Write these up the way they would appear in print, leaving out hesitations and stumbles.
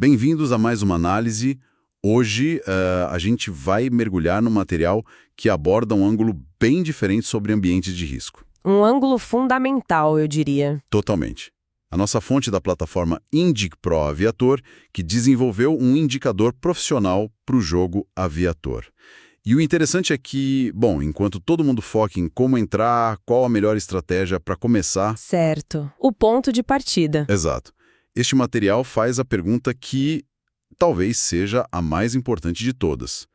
Bem-vindos a mais uma análise. Hoje a gente vai mergulhar num material que aborda um ângulo bem diferente sobre ambientes de risco. Um ângulo fundamental, eu diria. Totalmente. A nossa fonte da plataforma Indic Pro Aviator, que desenvolveu um indicador profissional para o jogo Aviator. E o interessante é que, bom, enquanto todo mundo foca em como entrar, qual a melhor estratégia para começar... Certo. O ponto de partida. Exato. Este material faz a pergunta que talvez seja a mais importante de todas.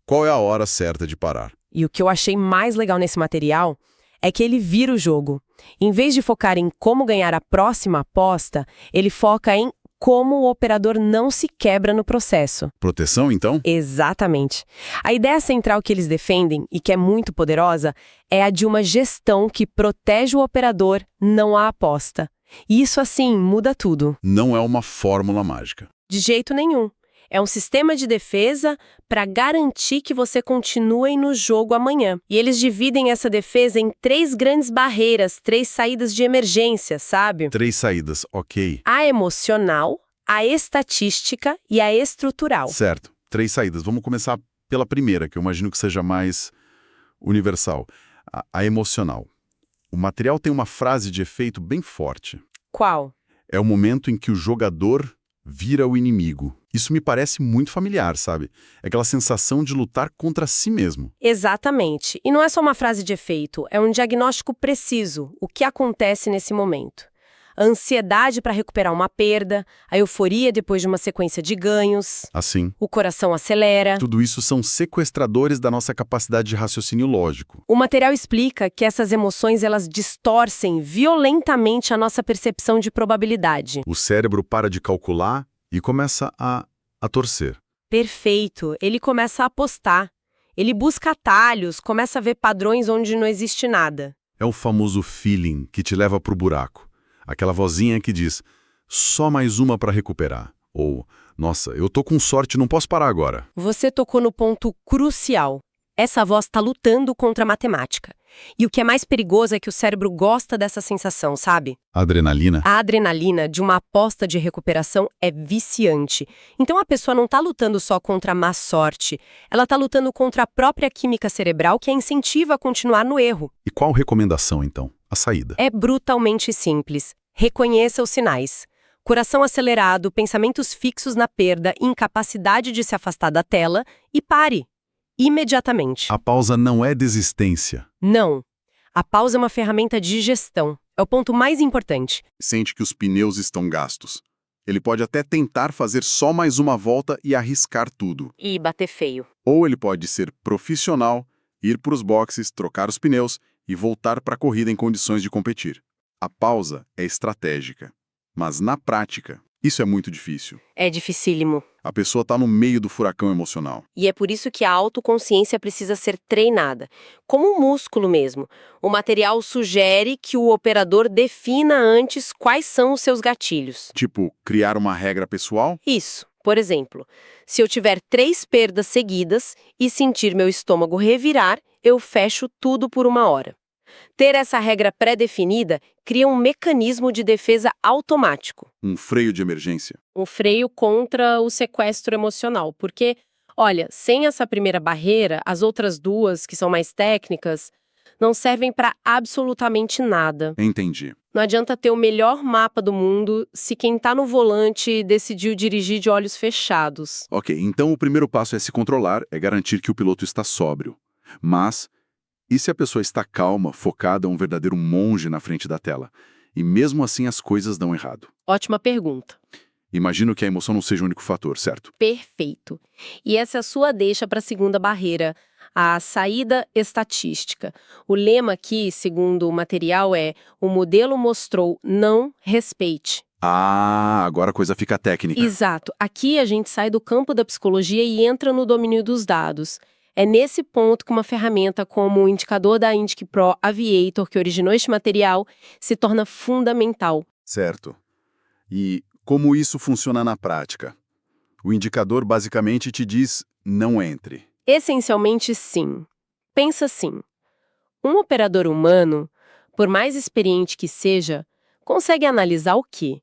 Qual é a hora certa de parar? E o que eu achei mais legal nesse material é que ele vira o jogo. Em vez de focar em como ganhar a próxima aposta, ele foca em como o operador não se quebra no processo. Proteção, então? Exatamente. A ideia central que eles defendem, e que é muito poderosa, é a de uma gestão que protege o operador, não a aposta. E isso, assim, muda tudo. Não é uma fórmula mágica. De jeito nenhum. É um sistema de defesa para garantir que você continue no jogo amanhã. E eles dividem essa defesa em 3 grandes barreiras, 3 saídas de emergência, sabe? 3 saídas, ok. A emocional, a estatística e a estrutural. Certo, 3 saídas. Vamos começar pela primeira, que eu imagino que seja mais universal. A emocional. O material tem uma frase de efeito bem forte. Qual? É o momento em que o jogador vira o inimigo. Isso me parece muito familiar, sabe? É aquela sensação de lutar contra si mesmo. Exatamente. E não é só uma frase de efeito, é um diagnóstico preciso, o que acontece nesse momento. A ansiedade para recuperar uma perda, a euforia depois de uma sequência de ganhos, Assim, o coração acelera. tudo isso são sequestradores da nossa capacidade de raciocínio lógico. O material explica que essas emoções elas distorcem violentamente a nossa percepção de probabilidade. O cérebro para de calcular e começa a torcer. Perfeito. Ele começa a apostar. Ele busca atalhos, começa a ver padrões onde não existe nada. É o famoso feeling que te leva pro buraco. Aquela vozinha que diz, só mais uma para recuperar. Ou, nossa, eu tô com sorte, não posso parar agora. Você tocou no ponto crucial. Essa voz está lutando contra a matemática. E o que é mais perigoso é que o cérebro gosta dessa sensação, sabe? Adrenalina? A adrenalina de uma aposta de recuperação é viciante. Então a pessoa não está lutando só contra a má sorte. Ela está lutando contra a própria química cerebral que a incentiva a continuar no erro. E qual recomendação, então? A saída. É brutalmente simples. Reconheça os sinais. Coração acelerado, pensamentos fixos na perda, incapacidade de se afastar da tela e pare. Imediatamente. A pausa não é desistência. Não. A pausa é uma ferramenta de gestão. É o ponto mais importante. Sente que os pneus estão gastos. Ele pode até tentar fazer só mais uma volta e arriscar tudo. E bater feio. Ou ele pode ser profissional, ir para os boxes, trocar os pneus e voltar para a corrida em condições de competir. A pausa é estratégica. Mas na prática, isso é muito difícil. É dificílimo. A pessoa está no meio do furacão emocional. E é por isso que a autoconsciência precisa ser treinada, como um músculo mesmo. O material sugere que o operador defina antes quais são os seus gatilhos. Tipo, criar uma regra pessoal? Isso. Por exemplo, se eu tiver 3 perdas seguidas e sentir meu estômago revirar, eu fecho tudo por 1 hora. Ter essa regra pré-definida cria um mecanismo de defesa automático. Um freio de emergência. Um freio contra o sequestro emocional, porque, olha, sem essa primeira barreira, as outras 2, que são mais técnicas, não servem para absolutamente nada. Entendi. Não adianta ter o melhor mapa do mundo se quem está no volante decidiu dirigir de olhos fechados. Ok, então o primeiro passo é se controlar, é garantir que o piloto está sóbrio. Mas, e se a pessoa está calma, focada, um verdadeiro monge na frente da tela? E mesmo assim as coisas dão errado. Ótima pergunta. Imagino que a emoção não seja o único fator, certo? Perfeito. E essa é a sua deixa para a segunda barreira, a saída estatística. O lema aqui, segundo o material, é: o modelo mostrou não respeite. Ah, agora a coisa fica técnica. Exato. Aqui a gente sai do campo da psicologia e entra no domínio dos dados. É nesse ponto que uma ferramenta como o indicador da Indic Pro Aviator, que originou este material, se torna fundamental. Certo. E como isso funciona na prática? O indicador basicamente te diz, não entre. Essencialmente, sim. Pensa assim. Um operador humano, por mais experiente que seja, consegue analisar o quê?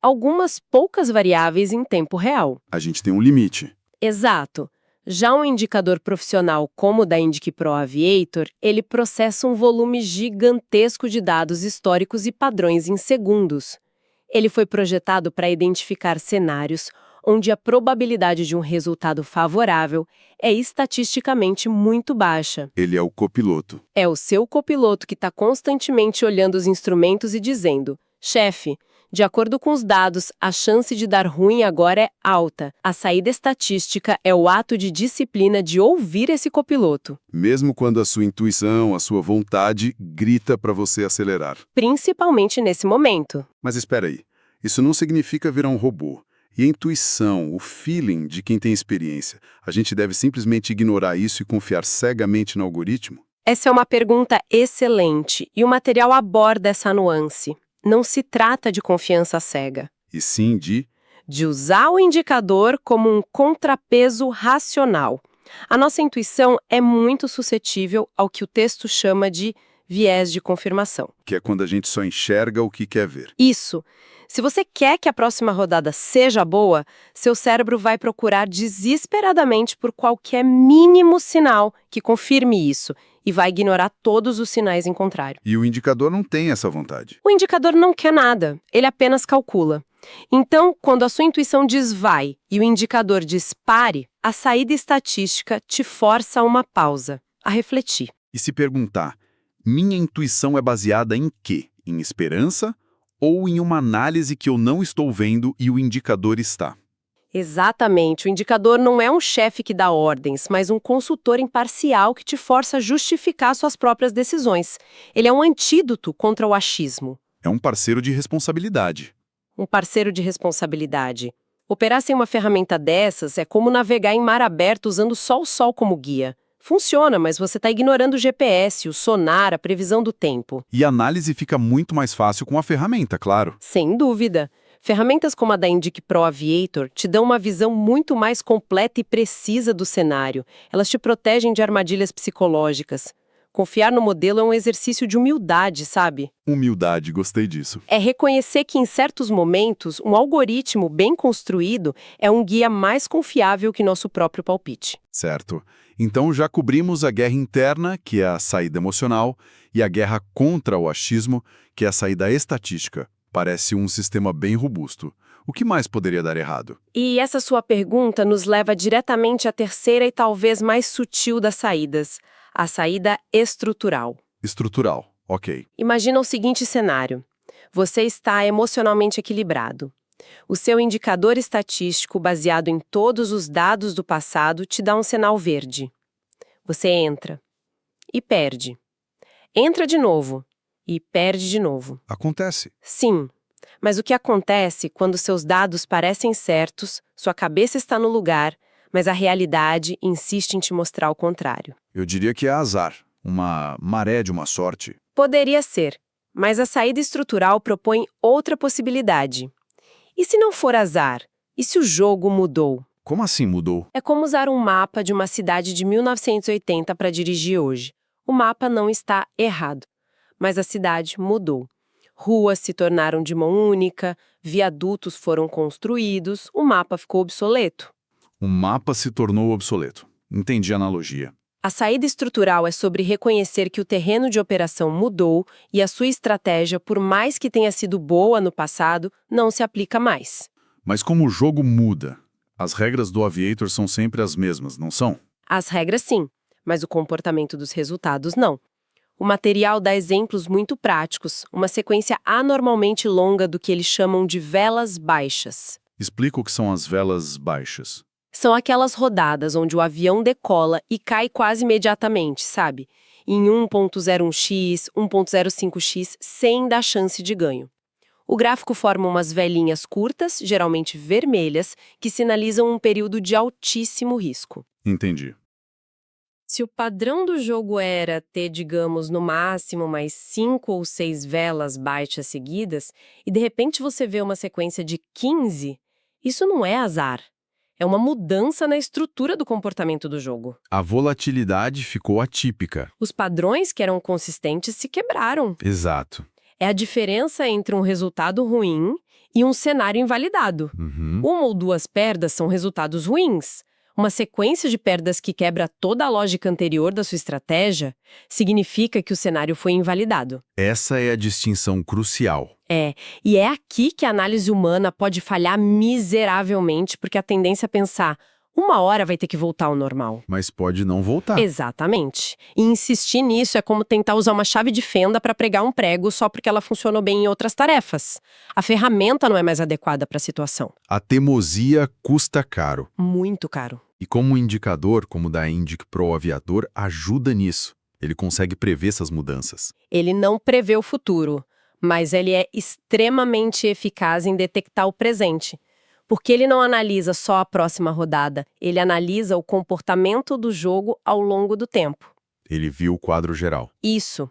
algumas poucas variáveis em tempo real. A gente tem um limite. Exato. Já um indicador profissional como o da Indic Pro Aviator, ele processa um volume gigantesco de dados históricos e padrões em segundos. Ele foi projetado para identificar cenários onde a probabilidade de um resultado favorável é estatisticamente muito baixa. Ele é o copiloto. É o seu copiloto que está constantemente olhando os instrumentos e dizendo: chefe, de acordo com os dados, a chance de dar ruim agora é alta. A saída estatística é o ato de disciplina de ouvir esse copiloto. Mesmo quando a sua intuição, a sua vontade, grita para você acelerar. Principalmente nesse momento. Mas espera aí, isso não significa virar um robô. E a intuição, o feeling de quem tem experiência, a gente deve simplesmente ignorar isso e confiar cegamente no algoritmo? Essa é uma pergunta excelente e o material aborda essa nuance. Não se trata de confiança cega. E sim de usar o indicador como um contrapeso racional. A nossa intuição é muito suscetível ao que o texto chama de viés de confirmação. que é quando a gente só enxerga o que quer ver. Isso. Se você quer que a próxima rodada seja boa, seu cérebro vai procurar desesperadamente por qualquer mínimo sinal que confirme isso e vai ignorar todos os sinais em contrário. E o indicador não tem essa vontade. O indicador não quer nada, ele apenas calcula. Então, quando a sua intuição diz vai e o indicador diz pare, a saída estatística te força a uma pausa, a refletir. E se perguntar, minha intuição é baseada em quê? Em esperança ou em uma análise que eu não estou vendo e o indicador está? Exatamente, o indicador não é um chefe que dá ordens, mas um consultor imparcial que te força a justificar suas próprias decisões. Ele é um antídoto contra o achismo. É um parceiro de responsabilidade. Um parceiro de responsabilidade. Operar sem uma ferramenta dessas é como navegar em mar aberto usando só o sol como guia. Funciona, mas você está ignorando o GPS, o sonar, a previsão do tempo. E a análise fica muito mais fácil com a ferramenta, claro. Sem dúvida. Ferramentas como a da Indic Pro Aviator te dão uma visão muito mais completa e precisa do cenário. Elas te protegem de armadilhas psicológicas. Confiar no modelo é um exercício de humildade, sabe? Humildade, gostei disso. É reconhecer que, em certos momentos, um algoritmo bem construído é um guia mais confiável que nosso próprio palpite. Certo. Então já cobrimos a guerra interna, que é a saída emocional, e a guerra contra o achismo, que é a saída estatística. Parece um sistema bem robusto. O que mais poderia dar errado? E essa sua pergunta nos leva diretamente à terceira e talvez mais sutil das saídas, a saída estrutural. Estrutural, ok. Imagina o seguinte cenário. Você está emocionalmente equilibrado. O seu indicador estatístico, baseado em todos os dados do passado, te dá um sinal verde. Você entra e perde. Entra de novo e perde de novo. Acontece. Sim, mas o que acontece quando seus dados parecem certos, sua cabeça está no lugar, mas a realidade insiste em te mostrar o contrário? Eu diria que é azar, uma maré de uma sorte. Poderia ser, mas a saída estrutural propõe outra possibilidade. E se não for azar? E se o jogo mudou? Como assim mudou? É como usar um mapa de uma cidade de 1980 para dirigir hoje. O mapa não está errado, mas a cidade mudou. Ruas se tornaram de mão única, viadutos foram construídos, o mapa ficou obsoleto. O mapa se tornou obsoleto. Entendi a analogia. A saída estrutural é sobre reconhecer que o terreno de operação mudou e a sua estratégia, por mais que tenha sido boa no passado, não se aplica mais. Mas como o jogo muda, as regras do Aviator são sempre as mesmas, não são? As regras sim, mas o comportamento dos resultados não. O material dá exemplos muito práticos, uma sequência anormalmente longa do que eles chamam de velas baixas. Explica o que são as velas baixas. São aquelas rodadas onde o avião decola e cai quase imediatamente, sabe? Em 1.01x, 1.05x, sem dar chance de ganho. O gráfico forma umas velinhas curtas, geralmente vermelhas, que sinalizam um período de altíssimo risco. Entendi. Se o padrão do jogo era ter, digamos, no máximo mais 5 ou 6 velas baixas seguidas, e de repente você vê uma sequência de 15, isso não é azar. É uma mudança na estrutura do comportamento do jogo. A volatilidade ficou atípica. Os padrões que eram consistentes se quebraram. Exato. É a diferença entre um resultado ruim e um cenário invalidado. Uma ou duas perdas são resultados ruins. Uma sequência de perdas que quebra toda a lógica anterior da sua estratégia significa que o cenário foi invalidado. Essa é a distinção crucial. E é aqui que a análise humana pode falhar miseravelmente, porque a tendência é pensar, uma hora vai ter que voltar ao normal. Mas pode não voltar. Exatamente. E insistir nisso é como tentar usar uma chave de fenda para pregar um prego só porque ela funcionou bem em outras tarefas. A ferramenta não é mais adequada para a situação. A teimosia custa caro. Muito caro. E como um indicador, como o da Indic Pro Aviator, ajuda nisso. Ele consegue prever essas mudanças. Ele não prevê o futuro, mas ele é extremamente eficaz em detectar o presente. Porque ele não analisa só a próxima rodada, ele analisa o comportamento do jogo ao longo do tempo. Ele viu o quadro geral. Isso.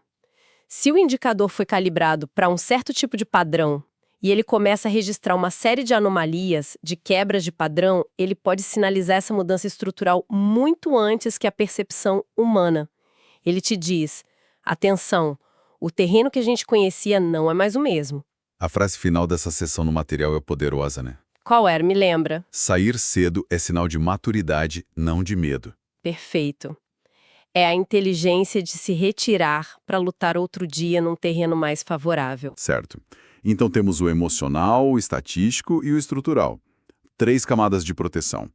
Se o indicador foi calibrado para um certo tipo de padrão e ele começa a registrar uma série de anomalias, de quebras de padrão, ele pode sinalizar essa mudança estrutural muito antes que a percepção humana. Ele te diz, atenção, o terreno que a gente conhecia não é mais o mesmo. A frase final dessa sessão no material é poderosa, né? Qual era? Me lembra? Sair cedo é sinal de maturidade, não de medo. Perfeito. É a inteligência de se retirar para lutar outro dia num terreno mais favorável. Certo. Então temos o emocional, o estatístico e o estrutural. 3 camadas de proteção.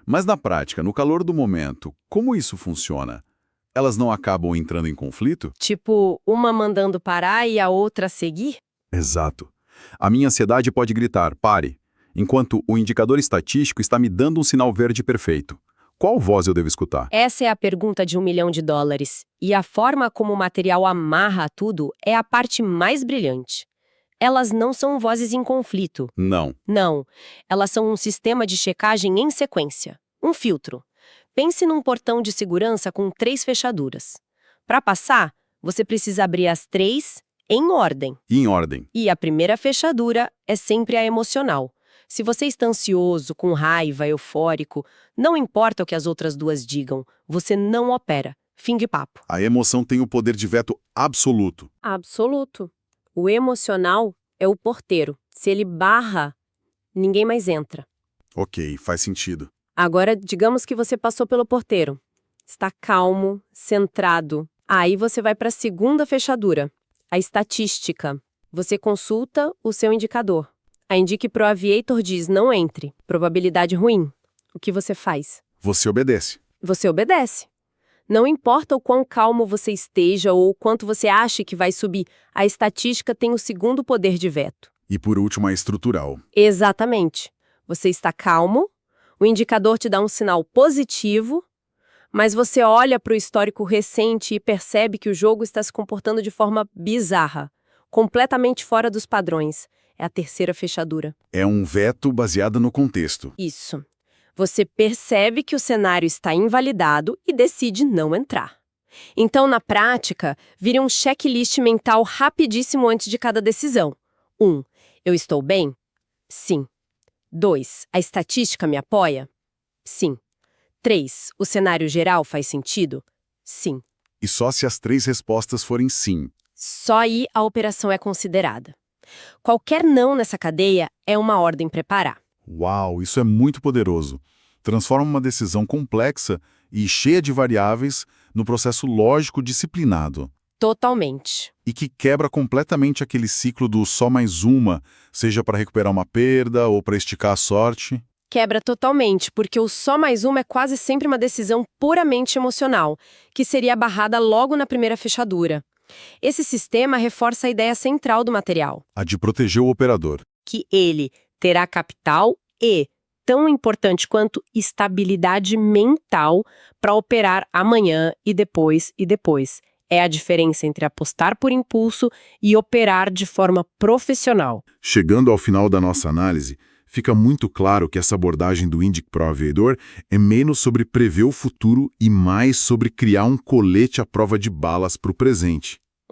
Mas na prática, no calor do momento, como isso funciona? Elas não acabam entrando em conflito? Tipo, uma mandando parar e a outra seguir? Exato. A minha ansiedade pode gritar, pare, enquanto o indicador estatístico está me dando um sinal verde perfeito. Qual voz eu devo escutar? Essa é a pergunta de $1 milhão. E a forma como o material amarra tudo é a parte mais brilhante. Elas não são vozes em conflito. Não. Não. Elas são um sistema de checagem em sequência. Um filtro. Pense num portão de segurança com 3 fechaduras. Para passar, você precisa abrir as 3 em ordem. Em ordem. E a primeira fechadura é sempre a emocional. Se você está ansioso, com raiva, eufórico, não importa o que as outras 2 digam, você não opera. Fim de papo. A emoção tem o poder de veto absoluto. Absoluto. O emocional é o porteiro. Se ele barra, ninguém mais entra. Ok, faz sentido. Agora, digamos que você passou pelo porteiro. Está calmo, centrado. Aí você vai para a segunda fechadura, a estatística. Você consulta o seu indicador. A Indic Pro Aviator diz não entre, probabilidade ruim. O que você faz? Você obedece. Você obedece. Não importa o quão calmo você esteja ou o quanto você ache que vai subir, a estatística tem o segundo poder de veto. E por último, a estrutural. Exatamente. Você está calmo, o indicador te dá um sinal positivo, mas você olha para o histórico recente e percebe que o jogo está se comportando de forma bizarra, completamente fora dos padrões. É a terceira fechadura. É um veto baseado no contexto. Isso. Você percebe que o cenário está invalidado e decide não entrar. Então, na prática, vira um checklist mental rapidíssimo antes de cada decisão. 1. Eu estou bem? Sim. 2. A estatística me apoia? Sim. 3. O cenário geral faz sentido? Sim. E só se as 3 respostas forem sim. Só aí a operação é considerada. Qualquer não nessa cadeia é uma ordem para parar. Uau, isso é muito poderoso. Transforma uma decisão complexa e cheia de variáveis no processo lógico disciplinado. Totalmente. E que quebra completamente aquele ciclo do só mais uma, seja para recuperar uma perda ou para esticar a sorte. Quebra totalmente, porque o só mais uma é quase sempre uma decisão puramente emocional, que seria barrada logo na primeira fechadura. Esse sistema reforça a ideia central do material. A de proteger o operador. Que ele terá capital e, tão importante quanto, estabilidade mental para operar amanhã e depois e depois. É a diferença entre apostar por impulso e operar de forma profissional. Chegando ao final da nossa análise, fica muito claro que essa abordagem do Indic Pro Aviator é menos sobre prever o futuro e mais sobre criar um colete à prova de balas para o presente.